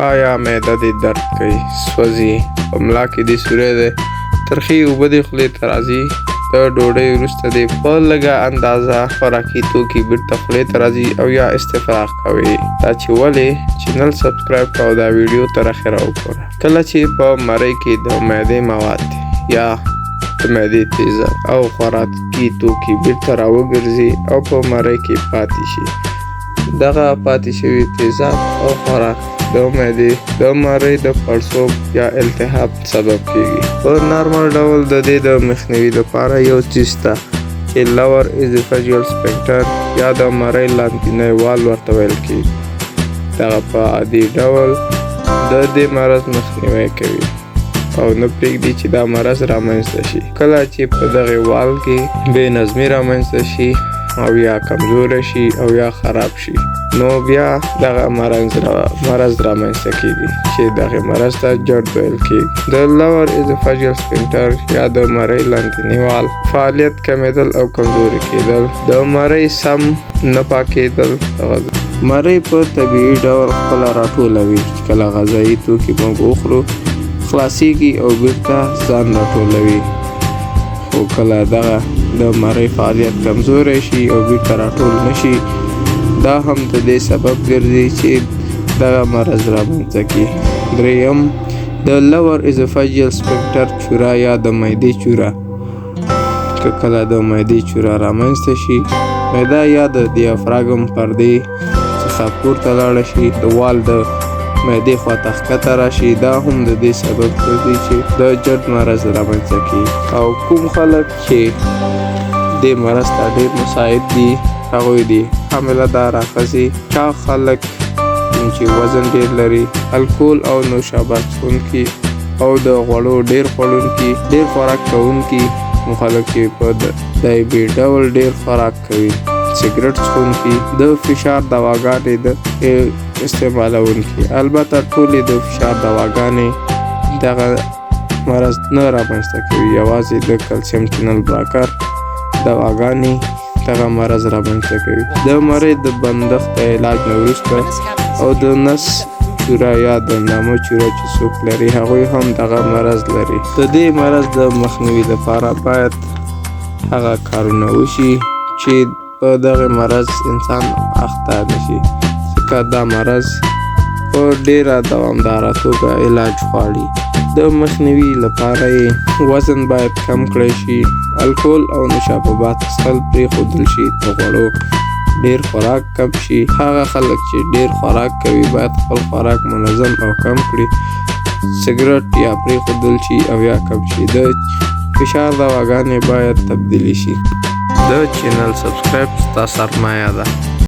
آیا معده دې درد کوي، سوځي، په ملا کې دې سوری دی، ترخې اوبه دې خولې ته راځي، د ډوډۍ وروسته دې په لږه اندازه خوراکي توکي بیرته خولې ته راځي او یا استفراغ کوي. دا چې ولې چینل سبسکرایب کوه او دا ویډیو تر اخره وګوره. کله چې په مرۍ کې د معدې مواد یا د معدې تیزاب او خوراکي توکي بیرته راوګرځي او په مرۍ کې پاتې شي، دغه پاتې شوي تیزاب او خوراک د معدې د مرۍ د پړسوب یا التهاب سبب کېږي. په نارمل ډول د دې د مخنیوي لپاره یو څیز شته چې لور ایزوفیجیل سفنکټر یا د مرۍ لاندینی وال ورته ویل کېږي. دغه په عادي ډول د دې مرض مخنیوی کوي او نه پرېږدي چې دا مرض رامنځته شي. کله چې په دغې وال کې بې نظمي رامنځته شي او یا کمزوره شي او یا خراب شي، نو بیا دغه مرض رامنځته کېږي چې دغه مرض ته جرد ویل کېږي. د لور ایزوفیجیل سفنکټر یا د مرۍ لاندینی وال فعالیت کمیدل او کمزوري کېدل، د مرۍ سم نه پاکېدل، مرۍ په طبیعي ډول خپله راټولوي چې کله غذایي توکي موږ وخورو خلاصیږي او بیرته ځان راټولوي. خو کله دغه د مرۍ فعالیت کمزوری شي او بیرته راټول نشي، دا هم د دې سبب ګرځي چې دغه مرض رامنځته کړي. دریم، د لور ایزوفیجیل سفنکټر چوره یا د معدې چوره. که کله د معدې چوره رامنځته شي، معده یا د دیافراګم پردې څخه پورته لاړه شي، د وال د معدې خواته ښکته راشي، دا هم د دې سبب ګرځي چې د جرد مرض رامنځته کړي. او کوم خلک چې دې مرض ته ډېر مساعد دي هغوی دي حامله داره ښځې، چاق خلک چې وزن ډېر لري، الکول او نوشابه څښونکي او د غوړو ډېر خوړونکي، ډېر خوراک کوونکي، خلک چې په دایبي ډول ډېر خوراک کوي، سګرټ څښونکي، د فشار دواګانې د استعمالونکي. البته ټولې د فشار دواګانې دغه مرض نه رامنځته کوي، یوازې د کلسیم چینل بلاکر دواګانې دغه مرض رامنځته کوي. د مرۍ د بندښت د علاج نه وروسته او د نس چوره یا د نامه چوره چې څوک لري هغوی هم دغه مرض لري. د دې مرض د مخنیوي لپاره باید هغه کارونه وشي چې په دغه مرض انسان اخته نشي، ځکه دا مرض په ډیره دوامداره توګه علاج غواړي. د مخنیوي لپاره یې وزن باید کم کړی شي، الکول او نوشابه څښل پرېښودل شي، د غوړو ډیر خوراک کم شي. هغه خلک چې ډیر خوراک کوي باید خپل خوراک منظم او کم کړي، سګرټ یا پرېښودل شي او یا کم شي. د فشار دواګانې باید تبدیلي شي. د چینل سبسکرایب ستا سرمایه ده.